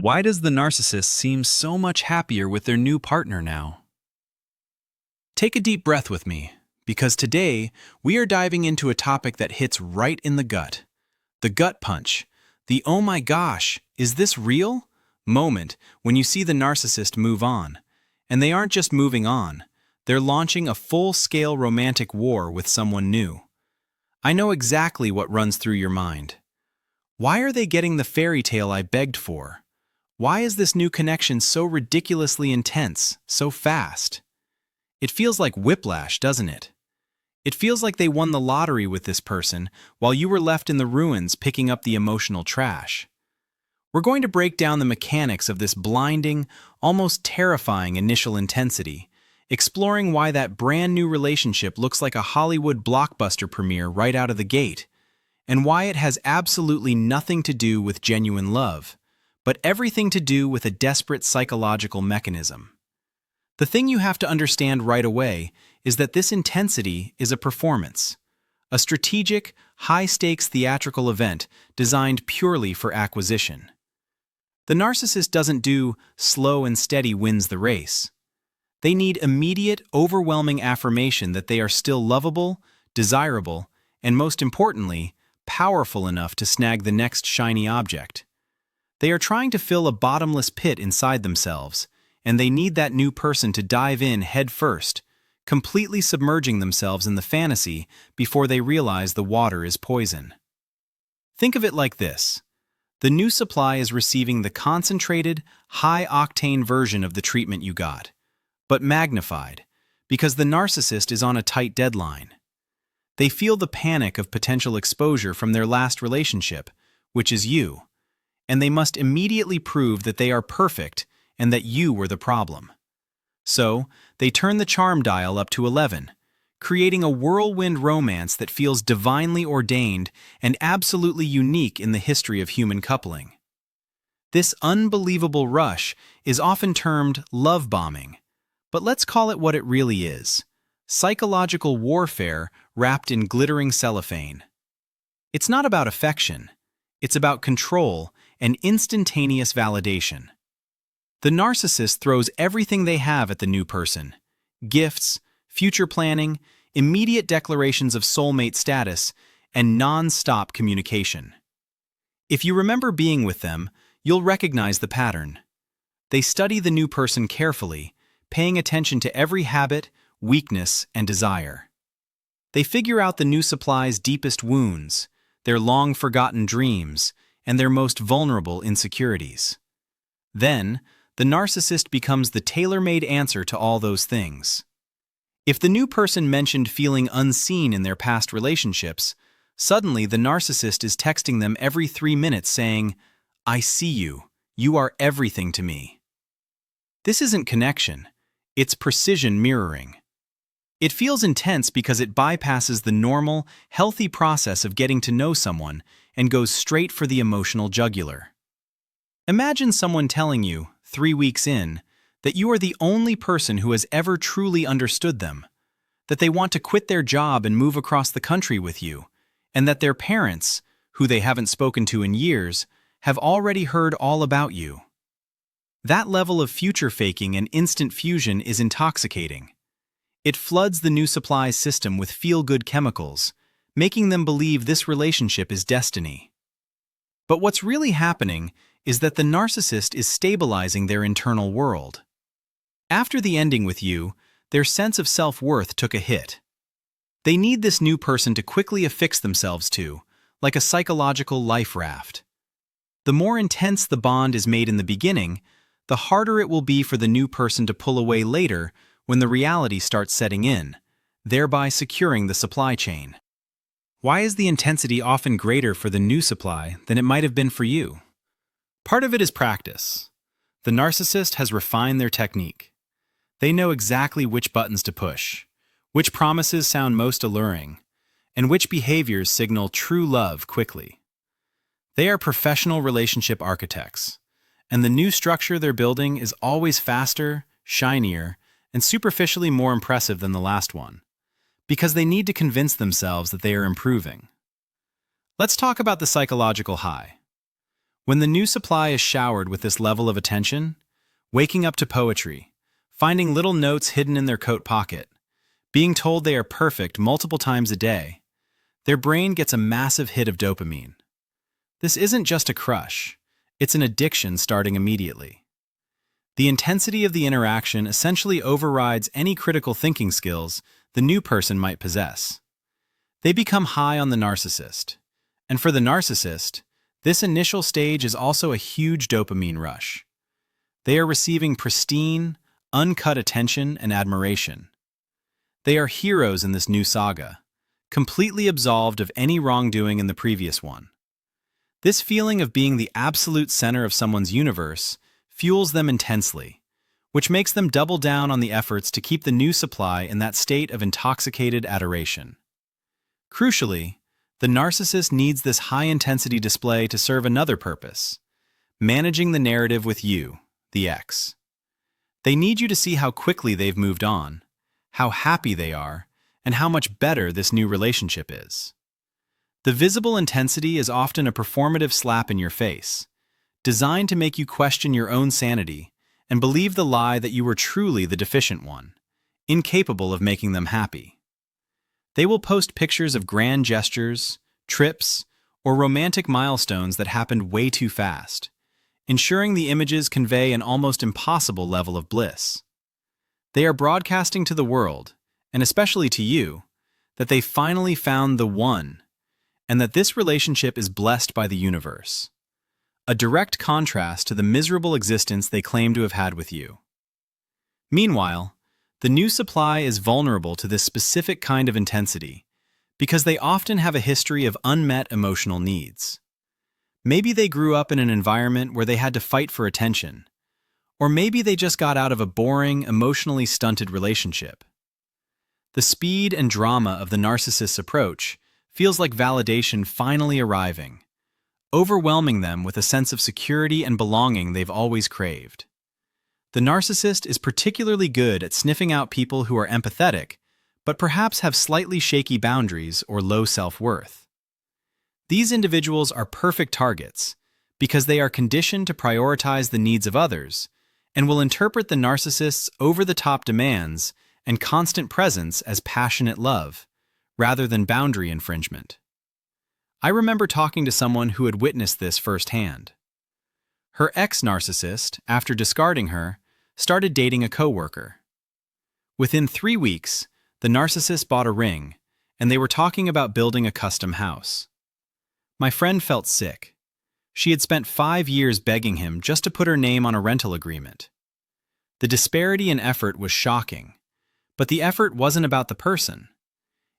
Why does the narcissist seem so much happier with their new partner now? Take a deep breath with me, because today we are diving into a topic that hits right in the gut. The gut punch. The "oh my gosh, is this real?" moment when you see the narcissist move on. And they aren't just moving on, they're launching a full-scale romantic war with someone new. I know exactly what runs through your mind. Why are they getting the fairy tale I begged for? Why is this new connection so ridiculously intense, so fast? It feels like whiplash, doesn't it? It feels like they won the lottery with this person while you were left in the ruins picking up the emotional trash. We're going to break down the mechanics of this blinding, almost terrifying initial intensity, exploring why that brand new relationship looks like a Hollywood blockbuster premiere right out of the gate, and why it has absolutely nothing to do with genuine love, but everything to do with a desperate psychological mechanism. The thing you have to understand right away is that this intensity is a performance, a strategic, high-stakes theatrical event designed purely for acquisition. The narcissist doesn't do slow and steady wins the race. They need immediate, overwhelming affirmation that they are still lovable, desirable, and most importantly, powerful enough to snag the next shiny object. They are trying to fill a bottomless pit inside themselves, and they need that new person to dive in head first, completely submerging themselves in the fantasy before they realize the water is poison. Think of it like this. The new supply is receiving the concentrated, high-octane version of the treatment you got, but magnified, because the narcissist is on a tight deadline. They feel the panic of potential exposure from their last relationship, which is you, and they must immediately prove that they are perfect and that you were the problem. So, they turn the charm dial up to 11, creating a whirlwind romance that feels divinely ordained and absolutely unique in the history of human coupling. This unbelievable rush is often termed love bombing, but let's call it what it really is: psychological warfare wrapped in glittering cellophane. It's not about affection, it's about control and instantaneous validation. The narcissist throws everything they have at the new person: gifts, future planning, immediate declarations of soulmate status, and non-stop communication. If you remember being with them, you'll recognize the pattern. They study the new person carefully, paying attention to every habit, weakness, and desire. They figure out the new supply's deepest wounds, their long-forgotten dreams, and their most vulnerable insecurities. Then, the narcissist becomes the tailor-made answer to all those things. If the new person mentioned feeling unseen in their past relationships, suddenly the narcissist is texting them every 3 minutes saying, "I see you. You are everything to me." This isn't connection. It's precision mirroring. It feels intense because it bypasses the normal, healthy process of getting to know someone and goes straight for the emotional jugular. Imagine someone telling you, 3 weeks in, that you are the only person who has ever truly understood them, that they want to quit their job and move across the country with you, and that their parents, who they haven't spoken to in years, have already heard all about you. That level of future faking and instant fusion is intoxicating. It floods the new supply system with feel-good chemicals, making them believe this relationship is destiny. But what's really happening is that the narcissist is stabilizing their internal world. After the ending with you, their sense of self-worth took a hit. They need this new person to quickly affix themselves to, like a psychological life raft. The more intense the bond is made in the beginning, the harder it will be for the new person to pull away later when the reality starts setting in, thereby securing the supply chain. Why is the intensity often greater for the new supply than it might have been for you? Part of it is practice. The narcissist has refined their technique. They know exactly which buttons to push, which promises sound most alluring, and which behaviors signal true love quickly. They are professional relationship architects, and the new structure they're building is always faster, shinier, and superficially more impressive than the last one, because they need to convince themselves that they are improving. Let's talk about the psychological high. When the new supply is showered with this level of attention, waking up to poetry, finding little notes hidden in their coat pocket, being told they are perfect multiple times a day, their brain gets a massive hit of dopamine. This isn't just a crush, it's an addiction starting immediately. The intensity of the interaction essentially overrides any critical thinking skills the new person might possess. They become high on the narcissist. And for the narcissist, this initial stage is also a huge dopamine rush. They are receiving pristine, uncut attention and admiration. They are heroes in this new saga, completely absolved of any wrongdoing in the previous one. This feeling of being the absolute center of someone's universe fuels them intensely, which makes them double down on the efforts to keep the new supply in that state of intoxicated adoration. Crucially, the narcissist needs this high-intensity display to serve another purpose: managing the narrative with you, the ex. They need you to see how quickly they've moved on, how happy they are, and how much better this new relationship is. The visible intensity is often a performative slap in your face, designed to make you question your own sanity and believe the lie that you were truly the deficient one, incapable of making them happy. They will post pictures of grand gestures, trips, or romantic milestones that happened way too fast, ensuring the images convey an almost impossible level of bliss. They are broadcasting to the world, and especially to you, that they finally found the one, and that this relationship is blessed by the universe. A direct contrast to the miserable existence they claim to have had with you. Meanwhile, the new supply is vulnerable to this specific kind of intensity because they often have a history of unmet emotional needs. Maybe they grew up in an environment where they had to fight for attention, or maybe they just got out of a boring, emotionally stunted relationship. The speed and drama of the narcissist's approach feels like validation finally arriving, overwhelming them with a sense of security and belonging they've always craved. The narcissist is particularly good at sniffing out people who are empathetic, but perhaps have slightly shaky boundaries or low self-worth. These individuals are perfect targets because they are conditioned to prioritize the needs of others and will interpret the narcissist's over-the-top demands and constant presence as passionate love, rather than boundary infringement. I remember talking to someone who had witnessed this firsthand. Her ex-narcissist, after discarding her, started dating a coworker. Within 3 weeks, the narcissist bought a ring, and they were talking about building a custom house. My friend felt sick. She had spent 5 years begging him just to put her name on a rental agreement. The disparity in effort was shocking, but the effort wasn't about the person.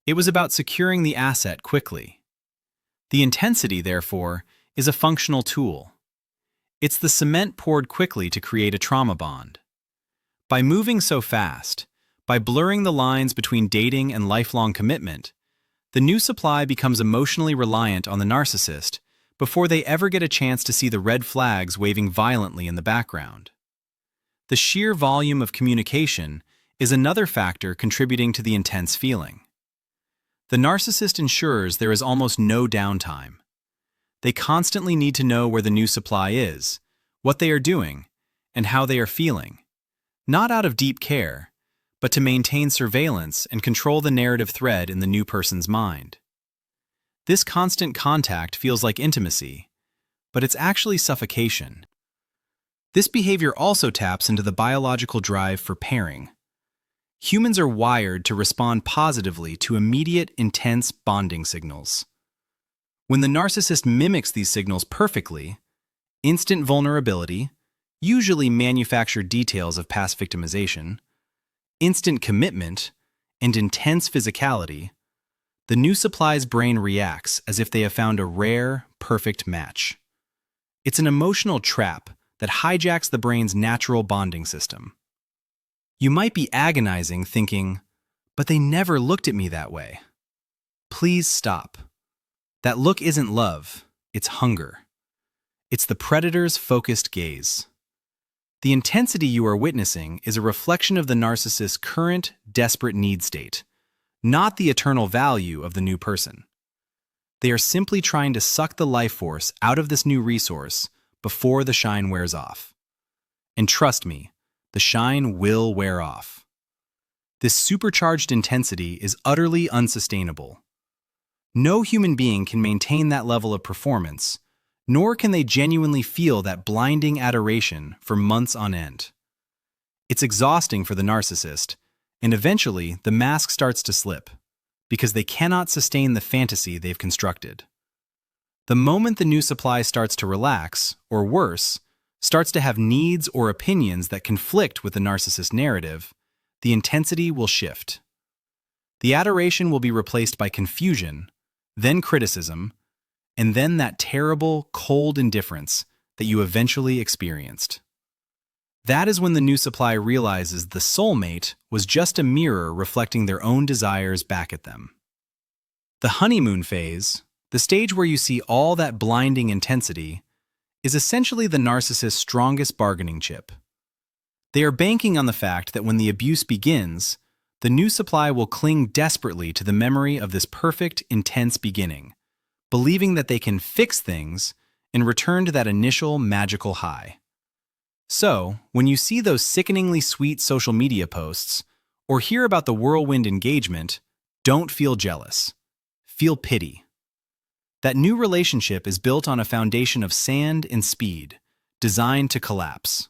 It was about securing the asset quickly. The intensity, therefore, is a functional tool. It's the cement poured quickly to create a trauma bond. By moving so fast, by blurring the lines between dating and lifelong commitment, the new supply becomes emotionally reliant on the narcissist before they ever get a chance to see the red flags waving violently in the background. The sheer volume of communication is another factor contributing to the intense feeling. The narcissist ensures there is almost no downtime. They constantly need to know where the new supply is, what they are doing, and how they are feeling, not out of deep care, but to maintain surveillance and control the narrative thread in the new person's mind. This constant contact feels like intimacy, but it's actually suffocation. This behavior also taps into the biological drive for pairing. Humans are wired to respond positively to immediate, intense bonding signals. When the narcissist mimics these signals perfectly, instant vulnerability, usually manufactured details of past victimization, instant commitment, and intense physicality, the new supply's brain reacts as if they have found a rare, perfect match. It's an emotional trap that hijacks the brain's natural bonding system. You might be agonizing, thinking, "But they never looked at me that way." Please stop. That look isn't love, it's hunger. It's the predator's focused gaze. The intensity you are witnessing is a reflection of the narcissist's current, desperate need state, not the eternal value of the new person. They are simply trying to suck the life force out of this new resource before the shine wears off. And trust me, the shine will wear off. This supercharged intensity is utterly unsustainable. No human being can maintain that level of performance, nor can they genuinely feel that blinding adoration for months on end. It's exhausting for the narcissist, and eventually the mask starts to slip, because they cannot sustain the fantasy they've constructed. The moment the new supply starts to relax, or worse, starts to have needs or opinions that conflict with the narcissist narrative, the intensity will shift. The adoration will be replaced by confusion, then criticism, and then that terrible, cold indifference that you eventually experienced. That is when the new supply realizes the soulmate was just a mirror reflecting their own desires back at them. The honeymoon phase, the stage where you see all that blinding intensity, is essentially the narcissist's strongest bargaining chip. They are banking on the fact that when the abuse begins, the new supply will cling desperately to the memory of this perfect, intense beginning, believing that they can fix things and return to that initial magical high. So, when you see those sickeningly sweet social media posts or hear about the whirlwind engagement, don't feel jealous. Feel pity. That new relationship is built on a foundation of sand and speed, designed to collapse.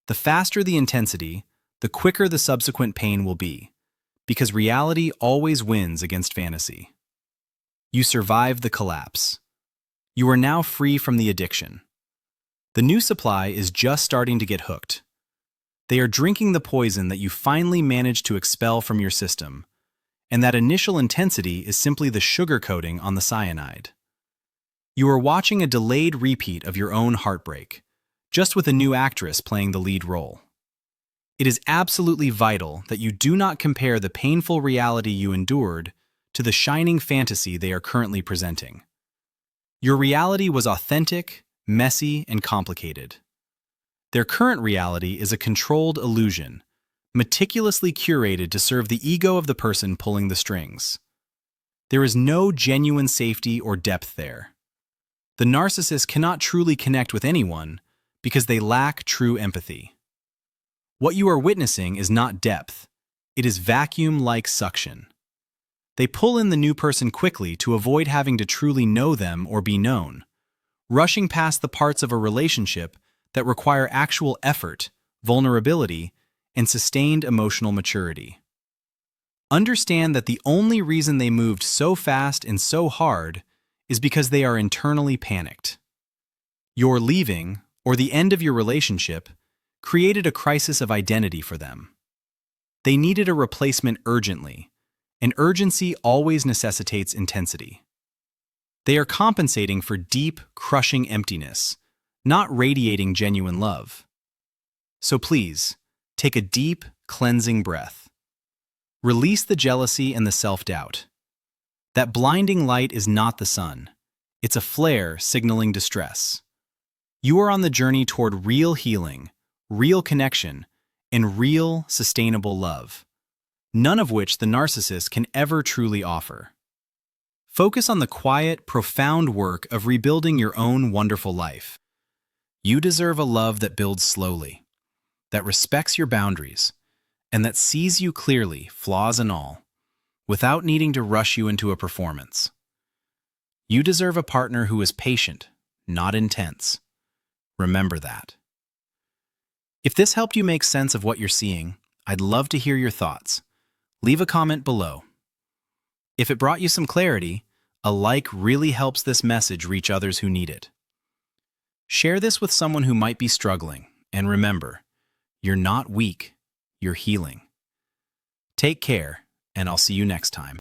The faster the intensity, the quicker the subsequent pain will be, because reality always wins against fantasy. You survive the collapse. You are now free from the addiction. The new supply is just starting to get hooked. They are drinking the poison that you finally managed to expel from your system, and that initial intensity is simply the sugar coating on the cyanide. You are watching a delayed repeat of your own heartbreak, just with a new actress playing the lead role. It is absolutely vital that you do not compare the painful reality you endured to the shining fantasy they are currently presenting. Your reality was authentic, messy, and complicated. Their current reality is a controlled illusion, meticulously curated to serve the ego of the person pulling the strings. There is no genuine safety or depth there. The narcissist cannot truly connect with anyone because they lack true empathy. What you are witnessing is not depth, it is vacuum-like suction. They pull in the new person quickly to avoid having to truly know them or be known, rushing past the parts of a relationship that require actual effort, vulnerability, and sustained emotional maturity. Understand that the only reason they moved so fast and so hard is because they are internally panicked. Your leaving, or the end of your relationship, created a crisis of identity for them. They needed a replacement urgently, and urgency always necessitates intensity. They are compensating for deep, crushing emptiness, not radiating genuine love. So please, take a deep, cleansing breath. Release the jealousy and the self-doubt. That blinding light is not the sun. It's a flare signaling distress. You are on the journey toward real healing, real connection, and real, sustainable love, none of which the narcissist can ever truly offer. Focus on the quiet, profound work of rebuilding your own wonderful life. You deserve a love that builds slowly, that respects your boundaries, and that sees you clearly, flaws and all, without needing to rush you into a performance. You deserve a partner who is patient, not intense. Remember that. If this helped you make sense of what you're seeing, I'd love to hear your thoughts. Leave a comment below. If it brought you some clarity, a like really helps this message reach others who need it. Share this with someone who might be struggling, and remember, you're not weak, you're healing. Take care, and I'll see you next time.